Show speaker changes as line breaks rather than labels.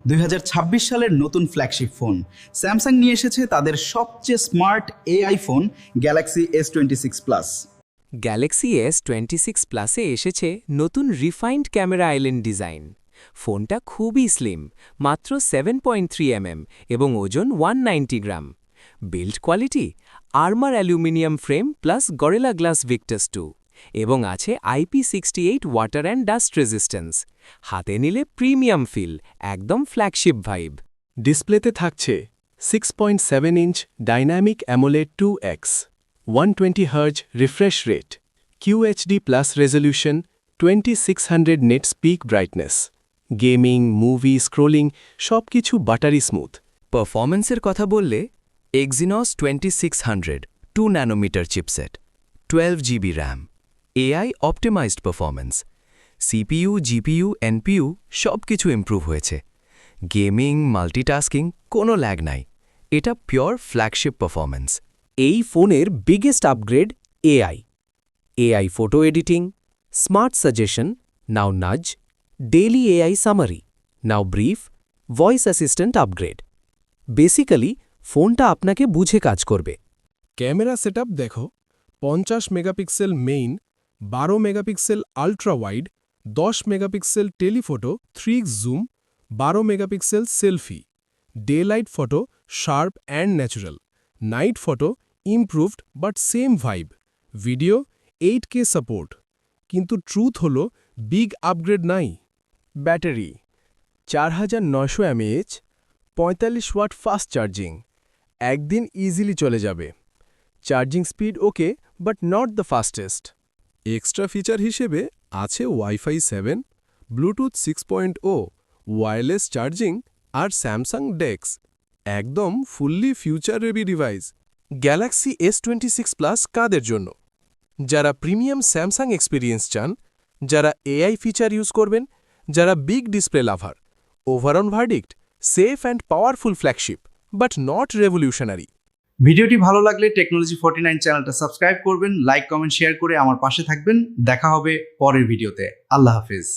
2026 সালের নতুন flagship phone Samsung নিয়ে এসেছে তাদের সবচেয়ে smart AI phone Galaxy S26 plus.
Galaxy S26 প্লাসে এসেছে নতুন রিফাইন্ড ক্যামেরা আইল্যান্ড ডিজাইন। ফোনটা খুবই স্লিম, মাত্র 7.3 এবং ওজন 190 gram. Build quality armour aluminium frame plus Gorilla Glass Victus 2 এবং আছে IP68 water and dust resistance. হাতে নিলে প্রিমিয়াম ফিল, একদম ফ্ল্যাগশিপ ভাইব।
ডিসপ্লেতে থাকছে 6.7 inch dynamic AMOLED 2X 120 Hz refresh rate, QHD+ resolution, 2600 nits peak brightness. Gaming, movie, scrolling সবকিছু buttery smooth.
পারফরম্যান্সের কথা বললে Exynos 2600 2 nanometer chipset, 12 GB RAM, AI optimised performance, CPU, GPU, NPU সবকিছু improve হয়েছে। Gaming, multitasking কোনো lag নাই। এটা pure flagship performance.
এই ফোনের biggest upgrade AI photo editing, smart suggestion, নাও nudge, daily AI summary, now brief, voice assistant upgrade. Basically ফোনটা আপনাকে বুঝে কাজ করবে।
ক্যামেরা সেটআপ দেখো, 50 megapixel main, 12 megapixel ultra wide, 10 megapixel telephoto 3x zoom, 12 megapixel selfie, day light photo sharp and natural, night photo improved but same vibe, video 8K support. কিন্তু truth হলো big upgrade নাই।
Battery 4900 mAh, 45 watt fast charging, একদিন easily চলে যাবে। Charging speed okay, but not the fastest.
Extra feature হিসেবে আছে wifi 7, Bluetooth 6.0, wireless charging আর Samsung Dex, একদম fully future ready device. Galaxy S26 plus কাদের জন্য? যারা প্রিমিয়াম স্যামসাং এক্সপিরিয়েন্স চান, যারা এআই ফিচার ইউজ করবেন, যারা big display lover. Overall verdict, safe and powerful flagship but not revolutionary.
ভিডিওটি ভালো লাগলে টেকনোলজি 49 চ্যানেলটা সাবস্ক্রাইব করবেন, লাইক, কমেন্ট, শেয়ার করে আমার পাশে থাকবেন। দেখা হবে পরের ভিডিওতে। আল্লাহ হাফেজ।